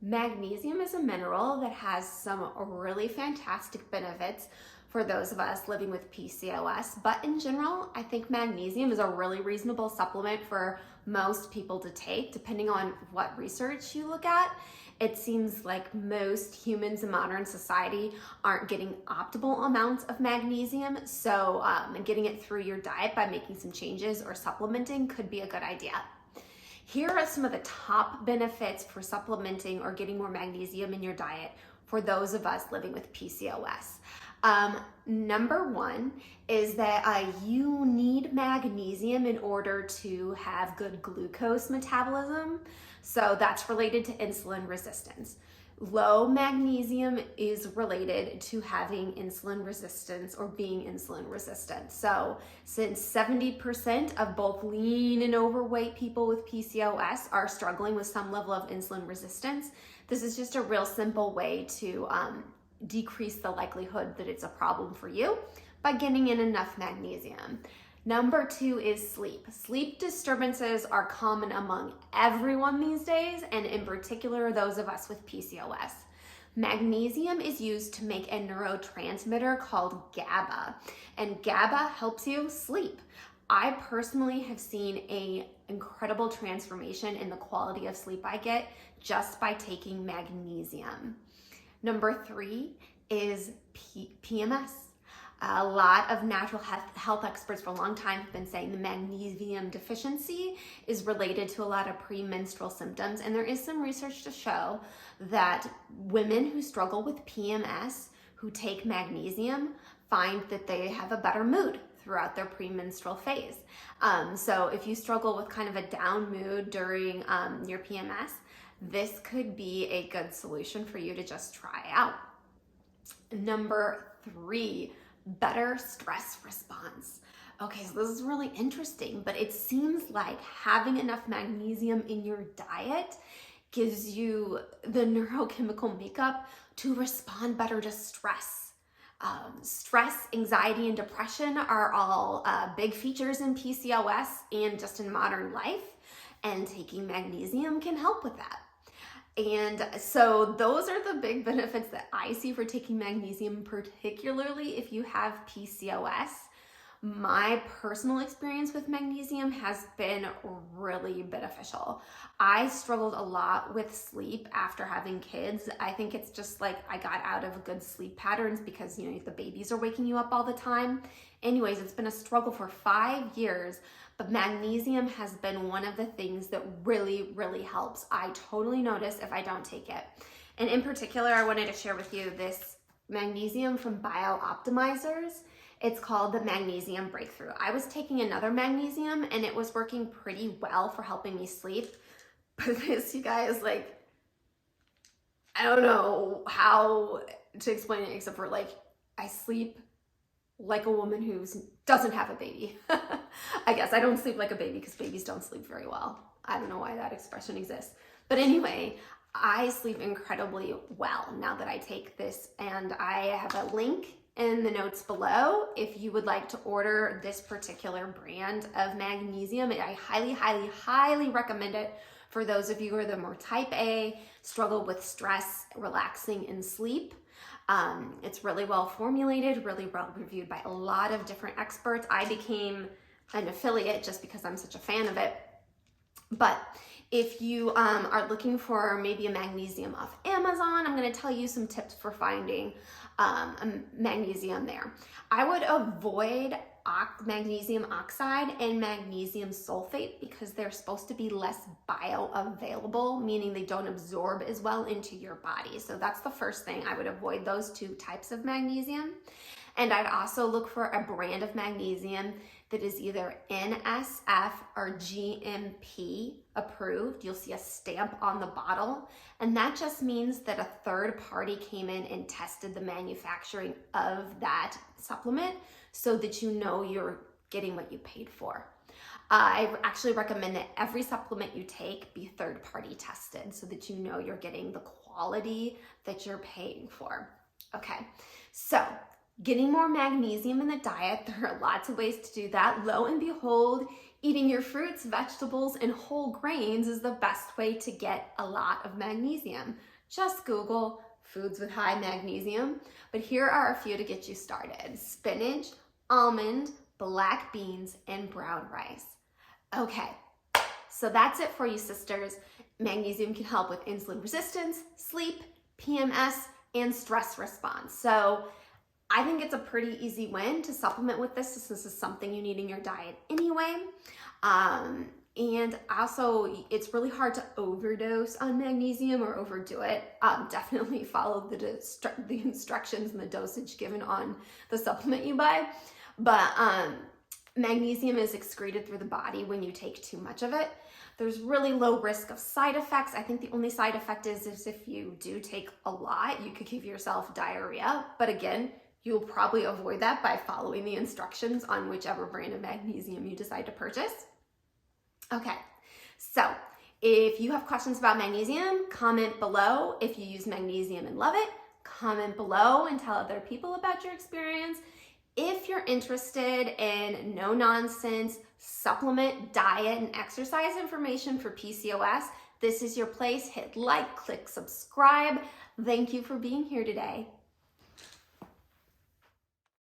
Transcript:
Magnesium is a mineral that has some really fantastic benefits for those of us living with PCOS, but in general, I think magnesium is a really reasonable supplement for most people to take, depending on what research you look at. It seems like most humans in modern society aren't getting optimal amounts of magnesium, so getting it through your diet by making some changes or supplementing could be a good idea. Here are some of the top benefits for supplementing or getting more magnesium in your diet for those of us living with PCOS. Number one is that you need magnesium in order to have good glucose metabolism. So that's related to insulin resistance. Low magnesium is related to having insulin resistance or being insulin resistant. So since 70% of both lean and overweight people with PCOS are struggling with some level of insulin resistance, this is just a real simple way to decrease the likelihood that it's a problem for you by getting in enough magnesium. Number two is sleep. Sleep disturbances are common among everyone these days, and in particular, those of us with PCOS. Magnesium is used to make a neurotransmitter called GABA, and GABA helps you sleep. I personally have seen an incredible transformation in the quality of sleep I get just by taking magnesium. Number three is PMS. A lot of natural health experts for a long time have been saying the magnesium deficiency is related to a lot of premenstrual symptoms, and there is some research to show that women who struggle with PMS who take magnesium find that they have a better mood throughout their premenstrual phase. So if you struggle with kind of a down mood during your PMS, this could be a good solution for you to just try out. Number three, better stress response. Okay, so this is really interesting, but it seems like having enough magnesium in your diet gives you the neurochemical makeup to respond better to stress. Stress, anxiety, and depression are all big features in PCOS and just in modern life, and taking magnesium can help with that. And so those are the big benefits that I see for taking magnesium, particularly if you have PCOS. My personal experience with magnesium has been really beneficial. I struggled a lot with sleep after having kids. I think it's just like I got out of good sleep patterns because, you know, the babies are waking you up all the time. Anyways, it's been a struggle for 5 years, but magnesium has been one of the things that really, really helps. I totally notice if I don't take it. And in particular, I wanted to share with you this magnesium from BioOptmizers. It's called the Magnesium Breakthrough. I was taking another magnesium and it was working pretty well for helping me sleep. But this, you guys, like, I don't know how to explain it except for like, I sleep like a woman who doesn't have a baby. I guess I don't sleep like a baby because babies don't sleep very well. I don't know why that expression exists. But anyway, I sleep incredibly well now that I take this, and I have a link in the notes below if you would like to order this particular brand of magnesium. I highly, highly, highly recommend it for those of you who are the more type A, struggle with stress, relaxing, and sleep. It's really well formulated, really well reviewed by a lot of different experts. I became an affiliate just because I'm such a fan of it. But if you are looking for maybe a magnesium off Amazon, I'm going to tell you some tips for finding magnesium there. I would avoid magnesium oxide and magnesium sulfate because they're supposed to be less bioavailable, meaning they don't absorb as well into your body. So that's the first thing. I would avoid those two types of magnesium. And I'd also look for a brand of magnesium that is either NSF or GMP approved. You'll see a stamp on the bottle, and that just means that a third party came in and tested the manufacturing of that supplement so that you know you're getting what you paid for. I actually recommend that every supplement you take be third party tested so that you know you're getting the quality that you're paying for. Okay, so getting more magnesium in the diet, there are lots of ways to do that. Lo and behold, eating your fruits, vegetables, and whole grains is the best way to get a lot of magnesium. Just Google foods with high magnesium, but here are a few to get you started. Spinach, almond, black beans, and brown rice. Okay, so that's it for you, sisters. Magnesium can help with insulin resistance, sleep, PMS, and stress response. So I think it's a pretty easy win to supplement with this since this is something you need in your diet anyway. And also, it's really hard to overdose on magnesium or overdo it. Definitely follow the instructions and the dosage given on the supplement you buy. But magnesium is excreted through the body when you take too much of it. There's really low risk of side effects. I think the only side effect is if you do take a lot, you could give yourself diarrhea. But again, you'll probably avoid that by following the instructions on whichever brand of magnesium you decide to purchase. Okay, so if you have questions about magnesium, comment below. If you use magnesium and love it, comment below and tell other people about your experience. If you're interested in no-nonsense supplement, diet, and exercise information for PCOS, this is your place. Hit like, click subscribe. Thank you for being here today.